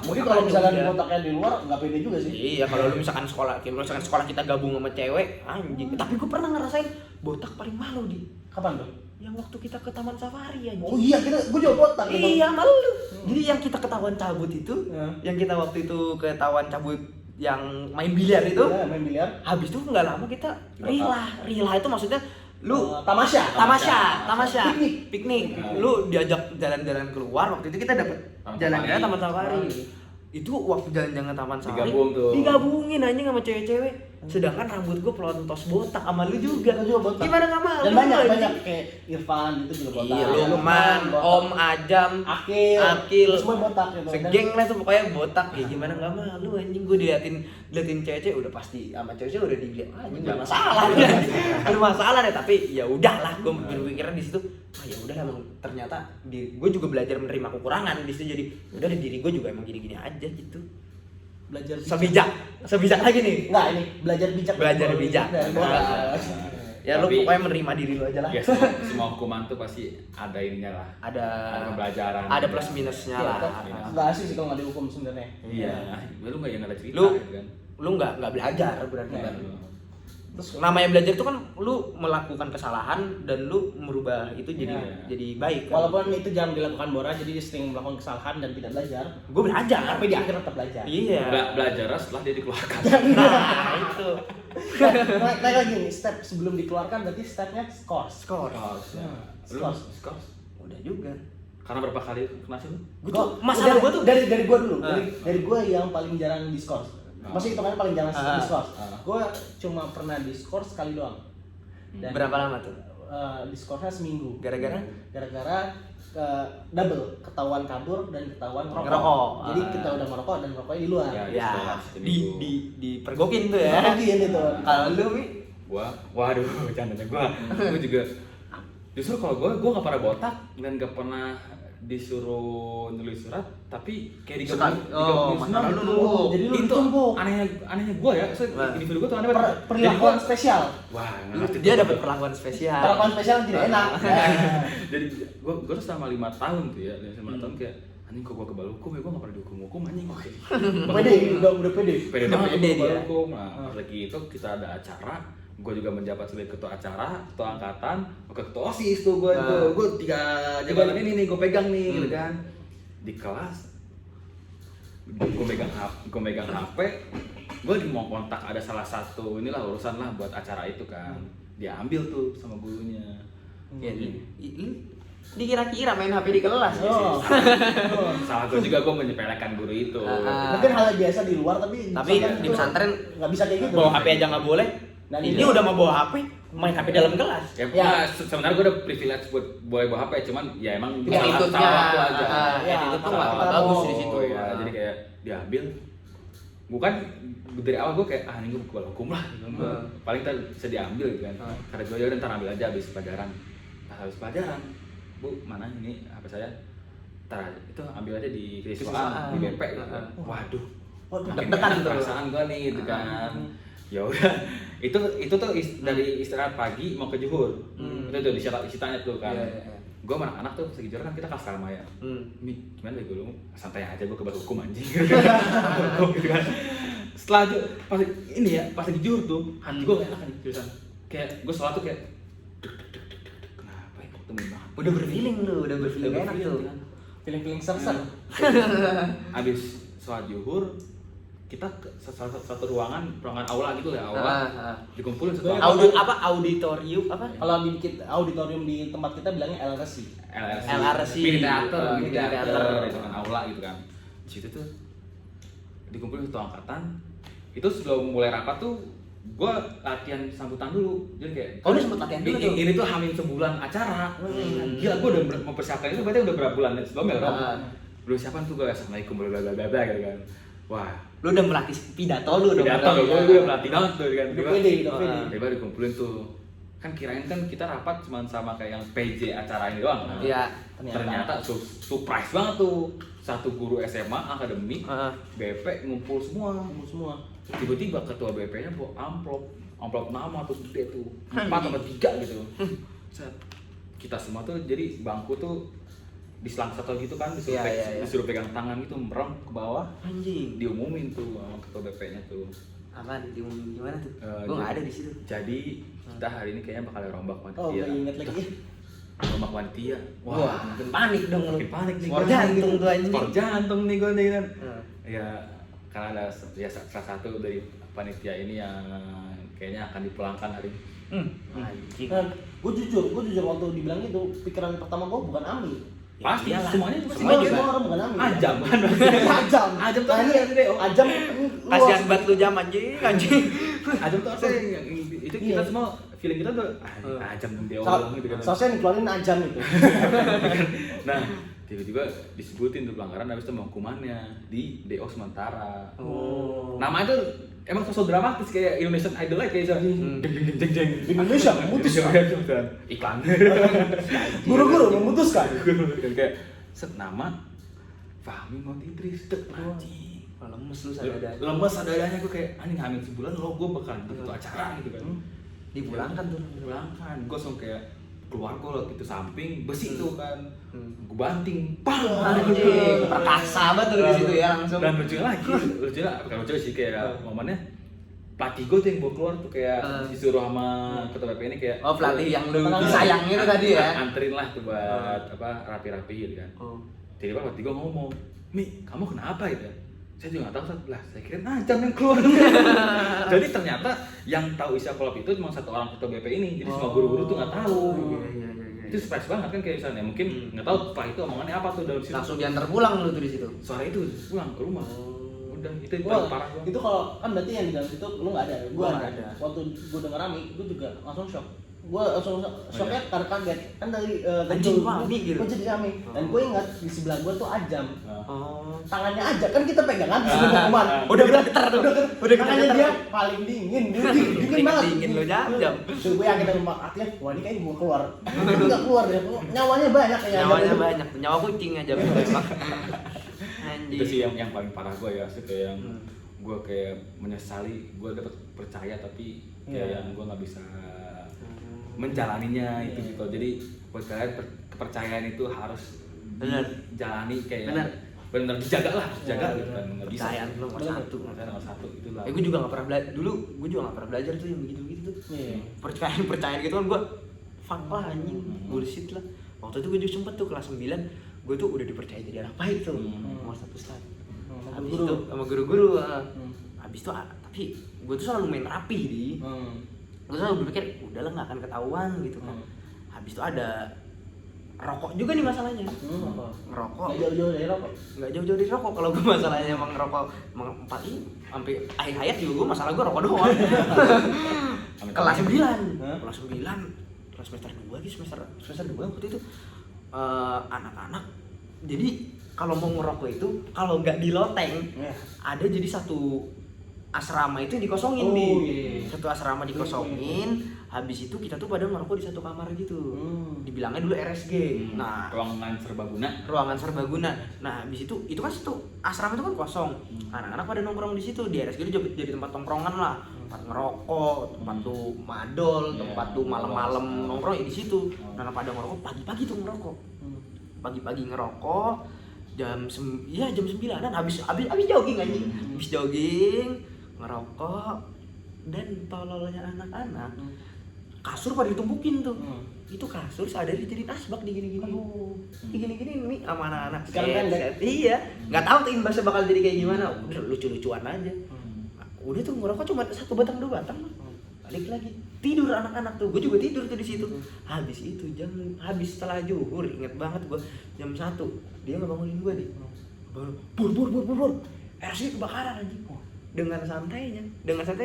mungkin kalau misalkan botaknya di luar nggak pede juga sih. Iya, kalau lu misalkan sekolah kita gabung sama cewek, anjing. Tapi gue pernah ngerasain botak paling malu di. Kapan tuh? Yang waktu kita ke Taman Safari anjing. Oh iya, gue juga botak gitu. Iya, malu. Jadi yang kita ketahuan cabut itu, yang kita waktu itu ketahuan cabut yang main biliar itu. Iya, main biliar. Habis itu nggak lama kita rilah itu maksudnya lu tamasya piknik. Lu diajak jalan-jalan keluar, waktu itu kita dapet jalan-jalan Taman Safari. Itu waktu jalan-jalan Taman Safari digabungin anjing sama cewek-cewek. Sedangkan rambut gue pelontos botak sama lu juga. Botak. Gimana nggak malu? Dan banyak kayak Irfan itu juga botak. Iya, Lukman, Om Ajam, Akil, semua botak gitu. segeng lah tuh pokoknya botak. Ya gimana nggak malu anjing, gue diliatin cewek-cewek udah pasti sama cewek udah dilihat anjing nggak masalah. Bermasalah deh, tapi ya udahlah gue berpikiran di situ. Ah ya udah emang ternyata gue juga belajar menerima kekurangan di situ, jadi udah di diri gue juga emang gini-gini aja gitu. Belajar sebijak lagi nih. Enggak, ini belajar bijak. Ya lu pokoknya menerima diri lu aja lah. Ya, semua hukuman tuh pasti ada ininya lah. Ada pembelajaran. Ada plus minusnya lah. Enggak asik sih kalau nggak dihukum sebenarnya. Iya. Lu nggak yang ada cerita Lu gitu kan. Lu nggak belajar berarti kan. Terus Namanya belajar itu kan lu melakukan kesalahan dan lu merubah itu jadi baik kan? Walaupun itu jangan dilakukan Bora, jadi dia sering melakukan kesalahan dan tidak belajar. Gue belajar, Tapi di akhir tetap belajar. Iya. Belajar setelah dia dikeluarkan. Nah itu. Naik lagi nih, step sebelum dikeluarkan berarti stepnya scores. Udah juga. Karena berapa kali kena sih lu? Masalah gue tuh dari gue dulu. Dari gue yang paling jarang diskors. Masih hitungannya paling jarang diskors. Gue cuma pernah diskors sekali doang. Dan berapa lama tuh? Diskorsnya seminggu. Gara-gara double, ketahuan kabur dan ketahuan ngerokok. Jadi kita udah merokok dan merokoknya di luar. Ya, dipergokin tuh ya. Pergokin itu. Kalau lu Mi? Waduh, candanya gua juga justru kalau gua nggak pernah botak dan nggak pernah disuruh nulis surat, tapi kayak digabungin lu. Jadi lu itu ditumpuk. anehnya gua ya, individu gua tuh aneh banget. Perlakuan spesial. Wah, ngerti Dia tuh. dapat perlakuan spesial. Perlakuan spesial yang tidak enak. Jadi gua tuh selama 5 tahun tuh ya, 5 tahun kayak anjing kok gua kebal hukum ya, gua nggak pernah dihukum anjing. Pede, udah pede. Pede Pede dia. dia. Hukum. Nah, pas lagi itu kita ada acara, gue juga menjabat sebagai ketua acara, ketua angkatan, ketua OSIS tuh gue tiga jabatan ini nih gue pegang nih gitu kan. Di kelas gue megang HP, gue lagi mau kontak ada salah satu inilah urusan lah buat acara itu kan. Dia ambil tuh sama gurunya. Ya, dikira-kira main HP di kelas. Salah gue juga, gue menyepelekan guru itu. Mungkin hal biasa di luar tapi di pesantren nggak bisa kayak gitu. bawa HP aja nggak boleh. Dan ini udah mau bawa HP, main HP dalam kelas. Ya. Sebenarnya gue udah privilege buat bawa HP, cuman ya emang Attitude-nya, salah waktu aja. Attitude tuh nggak bagus di situ. Ya, jadi kayak diambil. Bukan dari awal gue kayak ini gue hukum lah. Paling ntar bisa diambil gitu kan. Karena gue ya udah ntar ambil aja habis pelajaran. Pas habis pelajaran, Bu mana ini HP saya? Ntar itu ambil aja di siswaan, di BP gitu kan. Waduh. Deg-degan tuh perasaan gue nih gitu kan. Ya udah, itu tuh dari istirahat pagi mau ke Juhur. Itu tuh disitanya tuh kan. Gue sama anak-anak tuh segi kan kita kelas kalma ya. Mi gimana ya gue lu santai aja gue kebal hukum anjing. Gitu kan. Setelah pas ini ya, pas lagi Juhur tuh hati gue kayak enak nih jurusan. Kayak gue sholat tuh kayak Udah berfeeling lu, udah berfeeling enak tuh. Feeling ser-ser. Abis sholat zuhur kita ke satu ruangan aula gitu ya, aula. Dikumpulin satu Auditorium apa? Kalau di auditorium di tempat kita bilangnya LRC. LRC. Mini teater, Mini teater. Itu kan aula gitu kan. Di situ tuh dikumpulin satu angkatan. Itu sebelum mulai rapat tuh gua latihan sambutan dulu. Jadi kayak udah sempet latihan dulu tuh. Ini tuh hamil sebulan acara. Gila, gua udah mempersiapkan itu berarti udah berapa bulan sebelumnya kan. Belum siapan tuh gua assalamualaikum bla bla bla gitu kan. Wah, lu udah melatih pidato lu dong. pidato gua udah melatih banget tuh kan. Udah pede. Tiba dikumpulin tuh. Kan kirain kan kita rapat cuma sama kayak yang PJ acara ini doang. Iya. Ternyata surprise banget tuh. Satu guru SMA akademik, BP ngumpul semua. Tiba-tiba ketua BP-nya bawa amplop nama tuh gede tuh. 4 sama 3 gitu. Set. Kita semua tuh jadi bangku tuh diselang satu gitu kan, disuruh pegang tangan gitu, merem ke bawah. Anjing. Diumumin tuh sama ketua BP-nya tuh. Apaan? Diumumin gimana tuh? Gua enggak ada di situ. Jadi kita hari ini kayaknya bakal rombak Oh, panitia. gak inget lagi. Rombak panitia. Wah, makin panik dong lu. Makin panik nih. Sport jantung tuh anjing. Sport jantung nih gue nih kan. Ya karena ada ya salah satu dari panitia ini yang kayaknya akan dipulangkan hari ini. Anjing. Gue jujur waktu dibilang itu pikiran pertama gue bukan Ami. Pasti iyalah. semuanya Semua orang bukan Ami. Ajam kan. Ajam tuh ini Deo. Ajam. Kasihan banget lu jam anjing. Ajam tuh apa yang itu kita semua feeling kita tuh ajam dan Deo gitu kan. Sosnya dikeluarin Ajam itu. Nah, tiba-tiba disebutin tuh pelanggaran, habis itu mau hukumannya di DO sementara. Nama itu emang sosok dramatis kayak Indonesian Idol kayak jeng. Indonesia memutuskan. Iklan. Guru-guru memutuskan. Kayak set nama Fahmi Muhammad Idris. Anjing. Lemes lu sadar. Lemes sadadanya gue kayak anjing hamil sebulan lo gue bakal gitu acara gitu kan. Dipulangkan tuh. Dipulangkan. Gue langsung kayak keluar gue gitu samping besi tuh kan. Gue banting. Bang. Anjing. Perkasa banget tuh di situ ya langsung. Dan lucu lagi, bukan lucu sih kayak momennya pelatih gue tuh yang bawa keluar tuh kayak disuruh sama ketua BP ini kayak pelatih yang lu disayang itu tadi ya. Anterin lah tuh buat rapi-rapi gitu kan. Tiba-tiba pelatih gue ngomong, "Mi, kamu kenapa gitu?" Saya juga nggak tahu, lah saya kira Ajam yang keluar. Jadi ternyata yang tahu isi amplop itu cuma satu orang ketua BP ini, jadi semua guru-guru tuh nggak tahu. Iya. Itu surprise banget kan kayak misalnya mungkin nggak tahu setelah itu omongannya apa tuh dalam situ. Langsung diantar pulang lu tuh di situ. Sore itu pulang ke rumah. Udah itu Wah, parah banget. itu kalau kan berarti yang di dalam situ lu nggak ada. Gua nggak ada. Waktu gue denger Ami, gue juga langsung shock. Gue langsung shocknya karena kaget kan dari Anjing, gua Ami gitu. Gue jadi Ami dan gue ingat di sebelah gue tuh Ajam. Oh. Tangannya aja kan kita pegangan terus hukuman. Udah getar tuh. Udah Tangannya dia paling dingin banget. Dingin lu jam. Terus gue yakin sama artinya, wah ini kayak gue keluar. Tapi nggak keluar deh. Nyawanya banyak kayaknya. Nyawanya banyak. Nyawa kucing aja memang. Anjing. Itu sih yang paling parah gue ya, sih kayak yang gue kayak menyesali gue dapet percaya tapi kayak yang gue nggak bisa menjalaninya itu gitu. Jadi buat kalian kepercayaan itu harus dijalani kayak benar dijaga lah, dijaga gitu kan. Nggak bisa. Kepercayaan lu Nomor satu itu lah. Gue juga nggak pernah belajar dulu. Gue juga nggak pernah belajar tuh yang begitu tuh. Percayaan gitu kan gue fuck lah anjing, bullshit lah. Waktu itu gue juga sempet tuh kelas 9 gue tuh udah dipercaya jadi anak baik tuh nomor 1 Ustaz. Habis itu sama guru-guru. Habis itu tapi gue tuh selalu main rapi di. Gue selalu berpikir udahlah nggak akan ketahuan gitu kan. Habis itu ada rokok juga nih masalahnya. Ngerokok. Nggak jauh-jauh dari rokok. Nggak jauh-jauh dari rokok kalau gue masalahnya emang ngerokok empat ini sampai akhir hayat juga gue masalah gue rokok doang. Kelas 9 kelas semester 2 gitu semester 2 waktu itu anak-anak jadi kalau mau ngerokok itu kalau nggak di loteng ada jadi satu asrama itu yang dikosongin satu asrama dikosongin. Habis itu kita tuh pada ngerokok di satu kamar gitu. Dibilangnya dulu RSG. Nah, ruangan serbaguna. Nah, habis itu kan satu asrama itu kan kosong. Anak-anak pada nongkrong di situ. Di RSG itu jadi tempat tongkrongan lah. Tempat ngerokok, tempat tuh madol, tempat tuh malam-malam nongkrong di situ. Nah, pada ngerokok pagi-pagi tuh ngerokok. Pagi-pagi ngerokok jam 9-an habis jogging anjing. Habis jogging, ngerokok dan tololnya anak-anak. Kasur pada ditumpukin tuh. itu kasur sadar dijadiin asbak digini-gini. Digini-gini nih sama anak-anak. Sekarang kan Iya, nggak tahu tuh imbasnya bakal jadi kayak gimana. Udah lucu-lucuan aja. Udah tuh ngerokok cuma 1 batang 2 batang. Balik lagi tidur anak-anak tuh, gue juga tidur tuh di situ. Habis itu habis setelah zuhur, inget banget gue jam 1 dia ngebangunin gue deh. Bur, RC kebakaran anjing. Dengan santainya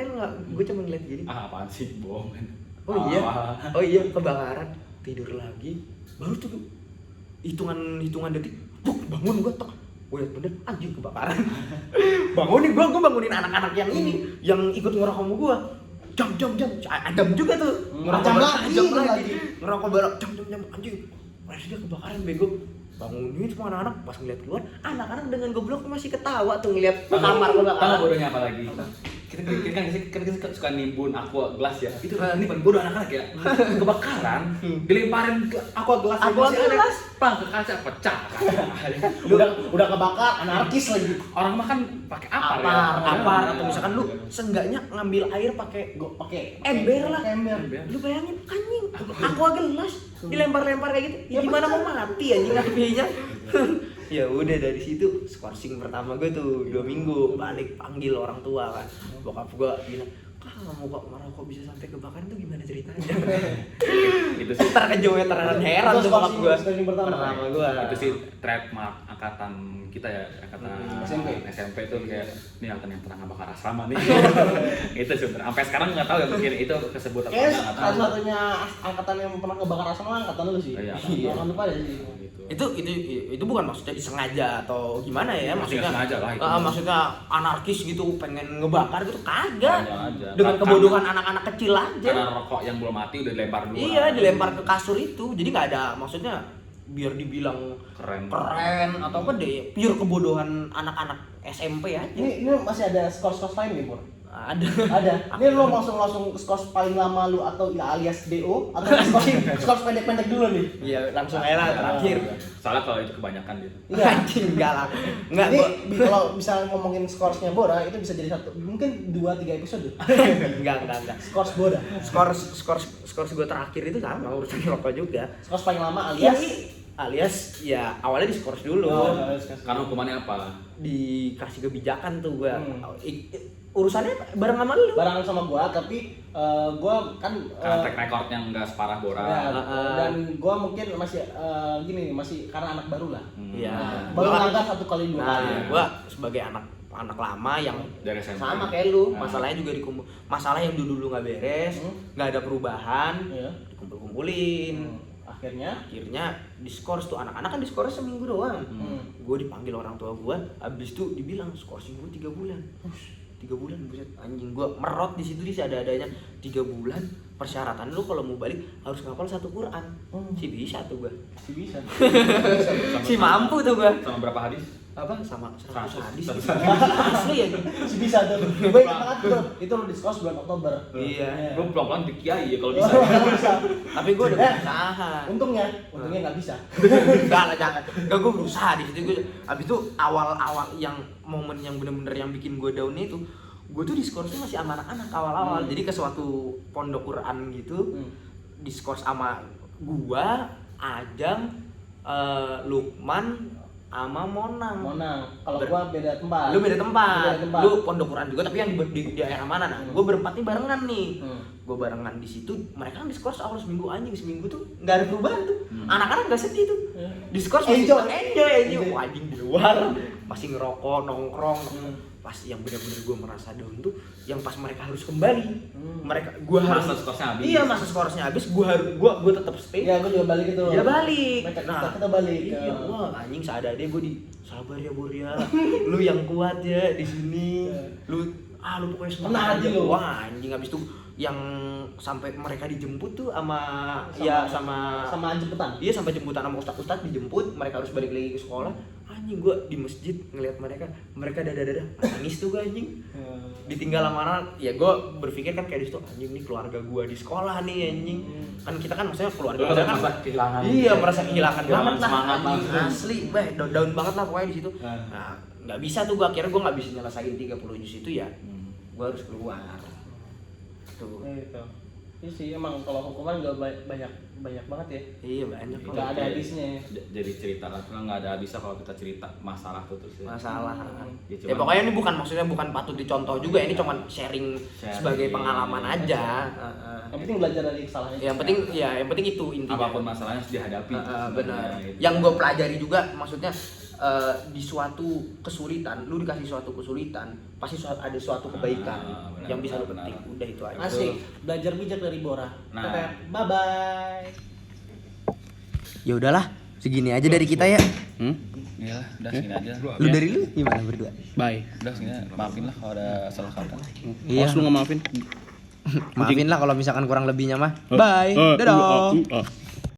lu nggak, gue cuma ngeliat gini. Apaan sih, bohong. Oh iya kebakaran, tidur lagi, baru tuh hitungan detik, bangun gue tok. Gue liat bener, anjing kebakaran. Bangunin gue bangunin anak-anak yang ini, yang ikut ngerokok sama gue. Jam, Adam juga tuh. Jam lagi. Ngerokok bareng, jam, anjing. Dia kebakaran bego. Bangunin semua anak-anak, pas ngeliat keluar, anak-anak dengan goblok masih ketawa tuh ngeliat kamar kebakaran. Tahu bodohnya apa lagi? Kita suka nimbun aqua gelas ya. Itu ini paling bodoh anak-anak ya. Kebakaran, dilemparin ke aqua gelas. Pang ke kaca pecah. Udah kebakar, anarkis lagi. Orang makan pakai apa ya? Apar atau misalkan lu seenggaknya ngambil air pakai ember lah. Lu bayangin anjing, aqua gelas dilempar-lempar kayak gitu. Ya gimana mau mati anjing apinya. Ya udah dari situ skorsing pertama gue tuh 2 minggu balik panggil orang tua kan. Bokap gue bilang, kamu kok merokok bisa sampai kebakaran tuh gimana ceritanya? Itu sih Ntar kejowetan heran tuh bokap gue. Pertama gue. Itu sih trademark angkatan kita ya, angkatan SMP tuh kayak ini angkatan yang pernah ngebakar asrama nih. Itu sebenarnya sampai sekarang nggak tahu ya mungkin itu kesebut apa enggak tahu. Salah satunya angkatan yang pernah ngebakar asrama angkatan lu sih. Iya. Jangan lupa ya sih. Itu bukan maksudnya disengaja atau gimana ya, maksudnya sengaja lah itu. Maksudnya anarkis gitu pengen ngebakar gitu kagak. Aja. Dengan kebodohan anak-anak kecil aja. Karena rokok yang belum mati udah dilempar dulu. Iya, dilempar ke kasur itu. Jadi nggak ada maksudnya biar dibilang keren atau apa deh, pure kebodohan anak-anak SMP aja. Ini masih ada skors lain nih, Bor? Ada. Ini lo langsung skors paling lama lu atau ya alias DO atau skors pendek-pendek dulu nih? Iya, langsung aja lah terakhir. Soalnya kalau itu kebanyakan gitu. Iya. Anjing enggak lah. Enggak. Ini kalau misalnya ngomongin skorsnya Bora itu bisa jadi mungkin 2-3 episode. Enggak. Skors Bora. Skors gue terakhir itu sama urusan rokok juga. Skors paling lama alias ya awalnya diskors dulu. Karena hukumannya apa? Dikasih kebijakan tuh gua. Urusannya bareng sama lu. Barengan sama gua, tapi gua kan track record yang enggak separah Bora. Ya, dan gua mungkin masih masih karena anak baru lah. Iya. Baru langkah 1 kali 2 kali. Gua sebagai anak lama yang dari SMP. sama kayak lu, masalahnya juga masalah yang dulu nggak beres, nggak ada perubahan, dikumpul-kumpulin. Akhirnya diskors tuh, anak-anak kan diskors seminggu doang. Gue dipanggil orang tua gue, abis itu dibilang skorsing gue 3 bulan. 3 bulan, buset anjing, gue merot di situ sih ada-adanya 3 bulan. Persyaratan lu kalau mau balik harus ngapal 1 Quran. Si bisa tuh gue. Si mampu tuh gue. Sama berapa hadis? Apa sama 100 hadis. Asli ya. Si bisa tuh. Gue banget tuh. Itu lu diskors bulan Oktober. Iya. Gue pelan-pelan di kiai ya kalau bisa. Tapi gue udah berusaha. Untungnya nggak bisa. Enggak lah, jangan. Enggak, gue berusaha di situ. Abis itu awal-awal yang momen yang bener-bener yang bikin gue down itu, gue tuh diskorsnya masih sama anak-anak awal-awal. Jadi ke suatu pondok Quran gitu, diskors sama gua, Ajang, Lukman, sama Monang. Kalau gua beda tempat. Lu beda tempat. Lu pondok Quran juga tapi yang di daerah mana? Nah, gua berempat nih barengan nih. Gua barengan di situ, mereka kan diskors awal seminggu seminggu tuh nggak ada perubahan tuh. Anak-anak nggak sedih tuh. Diskors enjoy. Wah, anjing di luar masih ngerokok, nongkrong. Pas yang benar-benar gue merasa down tuh yang pas mereka harus kembali. Masa skorsnya habis. Iya, masa skorsnya habis, gue tetap stay. Iya, gue juga balik itu. Dia balik. Kita balik. Iya, wah anjing seadanya gue sabar ya Bor ya. Lu yang kuat ya di sini. Lu pokoknya semangat aja lu. Wah anjing, habis itu yang sampai mereka dijemput tuh sama jemputan. Iya, sampai jemputan sama ustaz dijemput, mereka harus balik lagi ke sekolah. Anjing, gue di masjid ngeliat mereka dada nangis tuh gue anjing. Ditinggal sama anak, ya gue berpikir kan kayak di situ, anjing nih keluarga gue di sekolah nih anjing. Kan kita kan maksudnya keluarga kita kan merasa kehilangan. Iya, merasa kehilangan banget lah. Semangat asli, down banget lah pokoknya di situ. Nah, nggak bisa tuh gue, akhirnya gue nggak bisa nyelesain 30 juz itu ya. Gue harus keluar. Tuh. Iya sih, emang kalau hukuman nggak banyak banget ya. Iya banyak kok. Nggak ada habisnya. Jadi cerita lah, nggak ada habisnya kalau kita cerita masalah tuh terus. Masalah. Ya, Ya pokoknya ini maksudnya bukan patut dicontoh juga, ini cuman sharing sebagai pengalaman aja. Yang penting belajar dari kesalahan. Yang penting itu intinya. apapun masalahnya harus dihadapi. Benar. Gitu. Yang gue pelajari juga maksudnya di suatu kesulitan, lu dikasih suatu kesulitan, pasti ada suatu kebaikan benar, yang bisa lu benar. petik. Udah itu aja. Asik, belajar bijak dari Bora. Nah. Bye bye. Ya udahlah, segini aja dari kita ya. Iya, udah segini aja. Lu dari lu gimana berdua? Bye. Udah segini, maafin lah kalau ada salah kata. Iya. Awas lu nggak maafin. Maafin lah kalau misalkan kurang lebihnya mah. Bye. Dadah.